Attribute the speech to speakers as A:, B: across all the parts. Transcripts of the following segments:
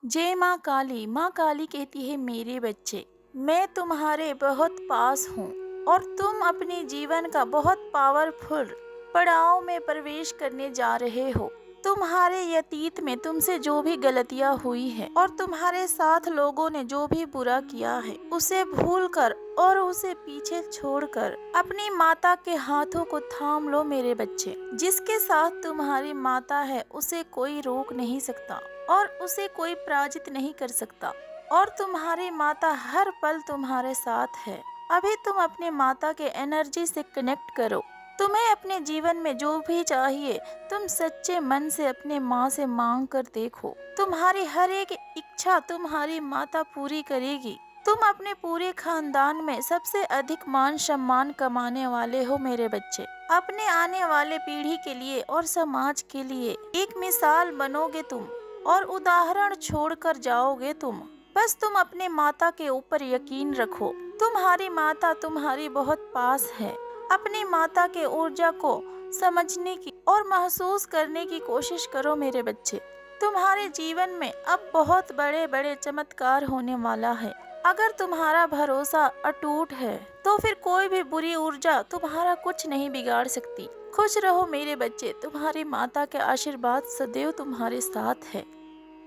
A: जय माँ काली कहती है मेरे बच्चे, मैं तुम्हारे बहुत पास हूँ और तुम अपने जीवन का बहुत पावरफुल पड़ाव में प्रवेश करने जा रहे हो। तुम्हारे अतीत में तुमसे जो भी गलतियाँ हुई है और तुम्हारे साथ लोगों ने जो भी बुरा किया है उसे भूलकर और उसे पीछे छोड़कर अपनी माता के हाथों को थाम लो मेरे बच्चे। जिसके साथ तुम्हारी माता है उसे कोई रोक नहीं सकता और उसे कोई पराजित नहीं कर सकता और तुम्हारी माता हर पल तुम्हारे साथ है। अभी तुम अपने माता के एनर्जी से कनेक्ट करो। तुम्हें अपने जीवन में जो भी चाहिए तुम सच्चे मन से अपने माँ से मांग कर देखो। तुम्हारी हर एक इच्छा तुम्हारी माता पूरी करेगी। तुम अपने पूरे खानदान में सबसे अधिक मान सम्मान कमाने वाले हो मेरे बच्चे। अपने आने वाले पीढ़ी के लिए और समाज के लिए एक मिसाल बनोगे तुम और उदाहरण छोड़कर जाओगे तुम। बस तुम अपने माता के ऊपर यकीन रखो। तुम्हारी माता तुम्हारी बहुत पास है। अपनी माता के ऊर्जा को समझने की और महसूस करने की कोशिश करो मेरे बच्चे। तुम्हारे जीवन में अब बहुत बड़े बड़े चमत्कार होने वाला है। अगर तुम्हारा भरोसा अटूट है तो फिर कोई भी बुरी ऊर्जा तुम्हारा कुछ नहीं बिगाड़ सकती। खुश रहो मेरे बच्चे, तुम्हारी माता के आशीर्वाद सदैव तुम्हारे साथ है।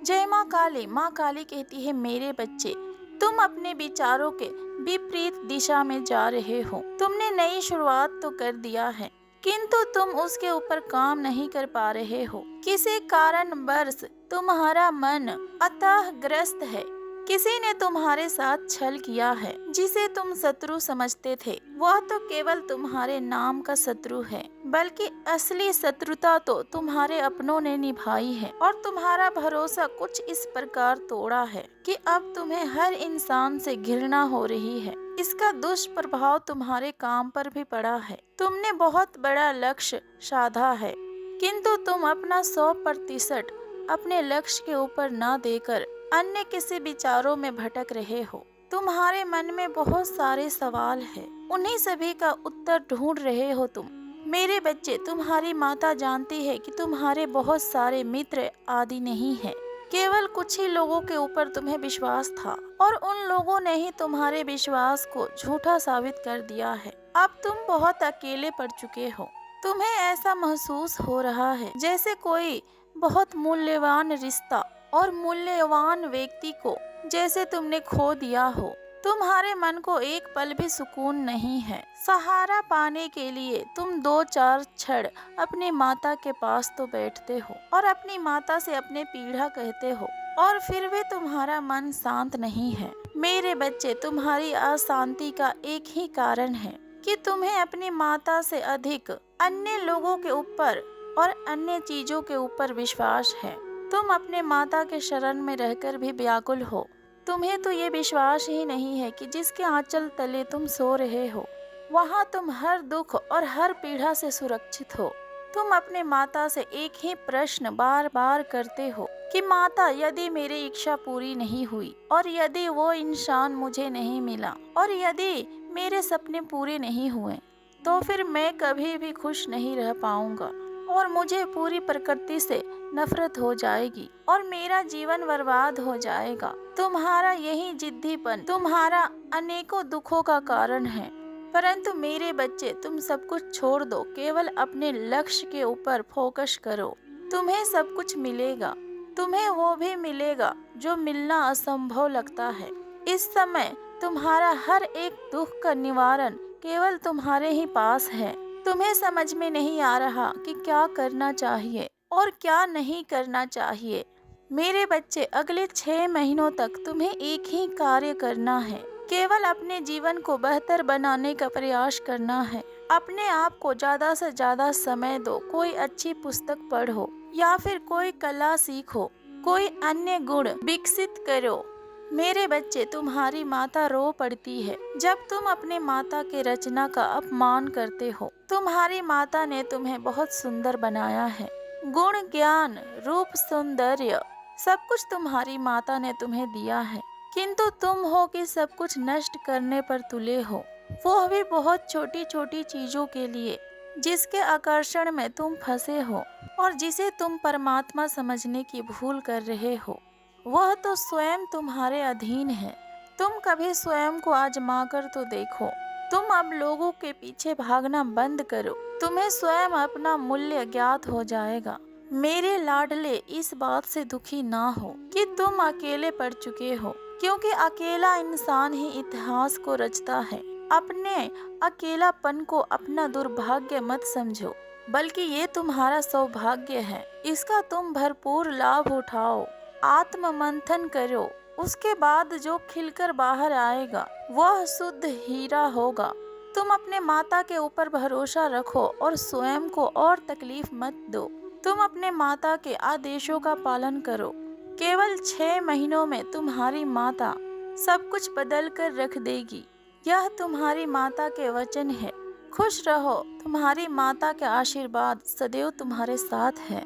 A: जय माँ काली कहती है मेरे बच्चे, तुम अपने विचारों के विपरीत दिशा में जा रहे हो। तुमने नई शुरुआत तो कर दिया है किंतु तुम उसके ऊपर काम नहीं कर पा रहे हो। किसी कारणवश तुम्हारा मन अतःग्रस्त है। किसी ने तुम्हारे साथ छल किया है। जिसे तुम शत्रु समझते थे वह तो केवल तुम्हारे नाम का शत्रु है, बल्कि असली शत्रुता तो तुम्हारे अपनों ने निभाई है और तुम्हारा भरोसा कुछ इस प्रकार तोड़ा है कि अब तुम्हें हर इंसान से घृणा हो रही है। इसका दुष्प्रभाव तुम्हारे काम पर भी पड़ा है। तुमने बहुत बड़ा लक्ष्य साधा है किंतु तुम अपना 100% अपने लक्ष्य के ऊपर न देकर अन्य किसी विचारों में भटक रहे हो। तुम्हारे मन में बहुत सारे सवाल हैं, उन्हीं सभी का उत्तर ढूंढ रहे हो तुम। मेरे बच्चे, तुम्हारी माता जानती है कि तुम्हारे बहुत सारे मित्र आदि नहीं है। केवल कुछ ही लोगों के ऊपर तुम्हें विश्वास था और उन लोगों ने ही तुम्हारे विश्वास को झूठा साबित कर दिया है। अब तुम बहुत अकेले पड़ चुके हो। तुम्हें ऐसा महसूस हो रहा है जैसे कोई बहुत मूल्यवान रिश्ता और मूल्यवान व्यक्ति को जैसे तुमने खो दिया हो। तुम्हारे मन को एक पल भी सुकून नहीं है। सहारा पाने के लिए तुम 2-4 क्षण अपनी माता के पास तो बैठते हो और अपनी माता से अपने पीड़ा कहते हो और फिर भी तुम्हारा मन शांत नहीं है। मेरे बच्चे, तुम्हारी अशांति का एक ही कारण है कि तुम्हें अपनी माता से अधिक अन्य लोगों के ऊपर और अन्य चीजों के ऊपर विश्वास है। तुम अपने माता के शरण में रहकर भी व्याकुल हो। तुम्हें तो ये विश्वास ही नहीं है कि जिसके आंचल तले तुम सो रहे हो वहाँ तुम हर दुख और हर पीड़ा से सुरक्षित हो। तुम अपने माता से एक ही प्रश्न बार बार करते हो कि माता, यदि मेरी इच्छा पूरी नहीं हुई और यदि वो इंसान मुझे नहीं मिला और यदि मेरे सपने पूरे नहीं हुए तो फिर मैं कभी भी खुश नहीं रह पाऊंगा और मुझे पूरी प्रकृति से नफरत हो जाएगी और मेरा जीवन बर्बाद हो जाएगा। तुम्हारा यही जिद्दीपन तुम्हारा अनेकों दुखों का कारण है। परंतु मेरे बच्चे, तुम सब कुछ छोड़ दो, केवल अपने लक्ष्य के ऊपर फोकस करो। तुम्हें सब कुछ मिलेगा। तुम्हें वो भी मिलेगा जो मिलना असंभव लगता है। इस समय तुम्हारा हर एक दुख का निवारण केवल तुम्हारे ही पास है। तुम्हें समझ में नहीं आ रहा कि क्या करना चाहिए और क्या नहीं करना चाहिए। मेरे बच्चे, अगले 6 महीनों तक तुम्हें एक ही कार्य करना है, केवल अपने जीवन को बेहतर बनाने का प्रयास करना है। अपने आप को ज्यादा से ज्यादा समय दो। कोई अच्छी पुस्तक पढ़ो या फिर कोई कला सीखो, कोई अन्य गुण विकसित करो। मेरे बच्चे, तुम्हारी माता रो पड़ती है जब तुम अपने माता के रचना का अपमान करते हो। तुम्हारी माता ने तुम्हें बहुत सुंदर बनाया है। गुण, ज्ञान, रूप, सौंदर्य सब कुछ तुम्हारी माता ने तुम्हें दिया है, किंतु तुम हो कि सब कुछ नष्ट करने पर तुले हो, वो भी बहुत छोटी छोटी चीजों के लिए जिसके आकर्षण में तुम फंसे हो और जिसे तुम परमात्मा समझने की भूल कर रहे हो। वह तो स्वयं तुम्हारे अधीन है। तुम कभी स्वयं को आजमा कर तो देखो। तुम अब लोगों के पीछे भागना बंद करो। तुम्हें स्वयं अपना मूल्य ज्ञात हो जाएगा। मेरे लाडले, इस बात से दुखी ना हो कि तुम अकेले पड़ चुके हो, क्योंकि अकेला इंसान ही इतिहास को रचता है। अपने अकेलापन को अपना दुर्भाग्य मत समझो, बल्कि ये तुम्हारा सौभाग्य है। इसका तुम भरपूर लाभ उठाओ। आत्म मंथन करो, उसके बाद जो खिलकर बाहर आएगा वह शुद्ध हीरा होगा। तुम अपने माता के ऊपर भरोसा रखो और स्वयं को और तकलीफ मत दो। तुम अपने माता के आदेशों का पालन करो। केवल 6 महीनों में तुम्हारी माता सब कुछ बदल कर रख देगी। यह तुम्हारी माता के वचन है। खुश रहो, तुम्हारी माता के आशीर्वाद सदैव तुम्हारे साथ है।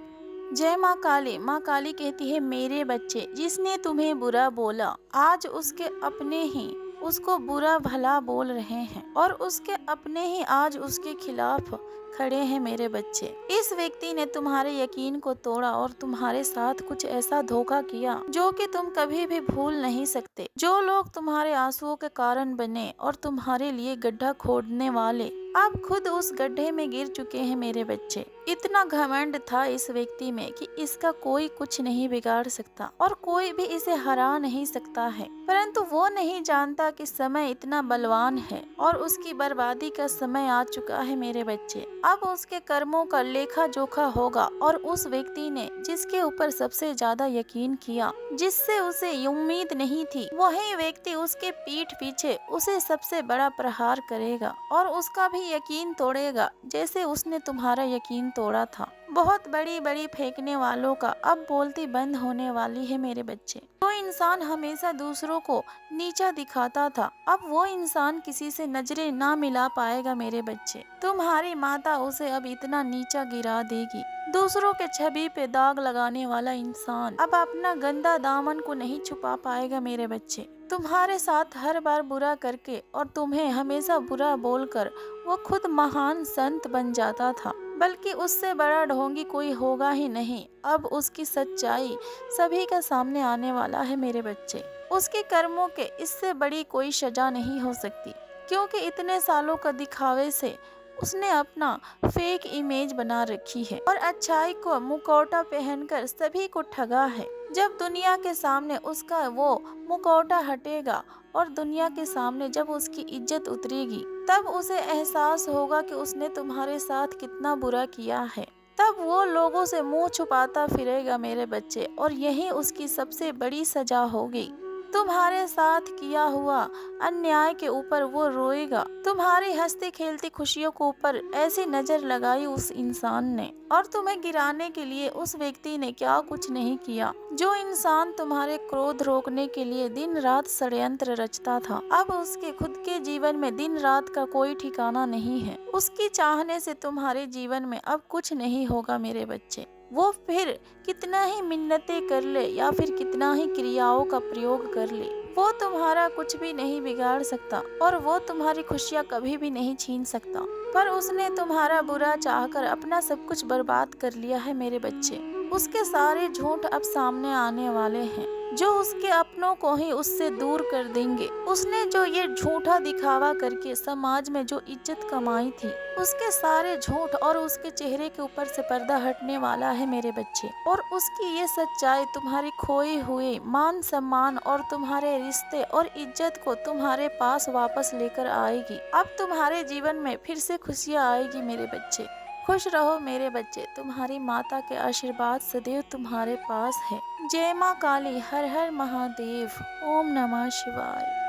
A: जय माँ काली। माँ काली कहती है, मेरे बच्चे, जिसने तुम्हें बुरा बोला, आज उसके अपने ही उसको बुरा भला बोल रहे हैं और उसके अपने ही आज उसके खिलाफ खड़े हैं। मेरे बच्चे, इस व्यक्ति ने तुम्हारे यकीन को तोड़ा और तुम्हारे साथ कुछ ऐसा धोखा किया जो कि तुम कभी भी भूल नहीं सकते। जो लोग तुम्हारे आंसुओं के कारण बने और तुम्हारे लिए गड्ढा खोदने वाले अब खुद उस गड्ढे में गिर चुके हैं। मेरे बच्चे, इतना घमंड था इस व्यक्ति में कि इसका कोई कुछ नहीं बिगाड़ सकता और कोई भी इसे हरा नहीं सकता है, परंतु वो नहीं जानता कि समय इतना बलवान है और उसकी बर्बादी का समय आ चुका है। मेरे बच्चे, अब उसके कर्मों का लेखा जोखा होगा और उस व्यक्ति ने जिसके ऊपर सबसे ज्यादा यकीन किया, जिससे उसे उम्मीद नहीं थी, वही व्यक्ति उसके पीठ पीछे उसे सबसे बड़ा प्रहार करेगा और उसका भी यकीन तोड़ेगा, जैसे उसने तुम्हारा यकीन तोड़ा था। बहुत बड़ी बड़ी फेंकने वालों का अब बोलती बंद होने वाली है। मेरे बच्चे, तो इंसान हमेशा दूसरों को नीचा दिखाता था, अब वो इंसान किसी से नजरें ना मिला पाएगा। मेरे बच्चे, तुम्हारी माता उसे अब इतना नीचा गिरा देगी। दूसरों के छवि पे दाग लगाने वाला इंसान अब अपना गंदा दामन को नहीं छुपा पाएगा। मेरे बच्चे, तुम्हारे साथ हर बार बुरा करके और तुम्हें हमेशा बुरा बोलकर वो खुद महान संत बन जाता था, बल्कि उससे बड़ा ढोंगी कोई होगा ही नहीं। अब उसकी सच्चाई सभी के सामने आने वाला है। मेरे बच्चे, उसके कर्मों के इससे बड़ी कोई सजा नहीं हो सकती, क्योंकि इतने सालों का दिखावे से उसने अपना फेक इमेज बना रखी है और अच्छाई को मुखौटा पहनकर सभी को ठगा है। जब दुनिया के सामने उसका वो मुखौटा हटेगा और दुनिया के सामने जब उसकी इज्जत उतरेगी, तब उसे एहसास होगा कि उसने तुम्हारे साथ कितना बुरा किया है। तब वो लोगों से मुंह छुपाता फिरेगा। मेरे बच्चे, और यही उसकी सबसे बड़ी सजा होगी। तुम्हारे साथ किया हुआ अन्याय के ऊपर वो रोएगा। तुम्हारी हंसती खेलती खुशियों के ऊपर ऐसी नजर लगाई उस इंसान ने, और तुम्हें गिराने के लिए उस व्यक्ति ने क्या कुछ नहीं किया। जो इंसान तुम्हारे क्रोध रोकने के लिए दिन रात षड्यंत्र रचता था, अब उसके खुद के जीवन में दिन रात का कोई ठिकाना नहीं है। उसकी चाहने से तुम्हारे जीवन में अब कुछ नहीं होगा। मेरे बच्चे, वो फिर कितना ही मिन्नतें कर ले या फिर कितना ही क्रियाओं का प्रयोग कर ले, वो तुम्हारा कुछ भी नहीं बिगाड़ सकता और वो तुम्हारी खुशियाँ कभी भी नहीं छीन सकता। पर उसने तुम्हारा बुरा चाहकर अपना सब कुछ बर्बाद कर लिया है। मेरे बच्चे, उसके सारे झूठ अब सामने आने वाले हैं, जो उसके अपनों को ही उससे दूर कर देंगे। उसने जो ये झूठा दिखावा करके समाज में जो इज्जत कमाई थी, उसके सारे झूठ और उसके चेहरे के ऊपर से पर्दा हटने वाला है। मेरे बच्चे, और उसकी ये सच्चाई तुम्हारी खोई हुई मान सम्मान और तुम्हारे रिश्ते और इज्जत को तुम्हारे पास वापस लेकर आएगी। अब तुम्हारे जीवन में फिर से खुशियाँ आएगी। मेरे बच्चे, खुश रहो। मेरे बच्चे, तुम्हारी माता के आशीर्वाद सदैव तुम्हारे पास है। जय माँ काली। हर हर महादेव। ओम नमः शिवाय।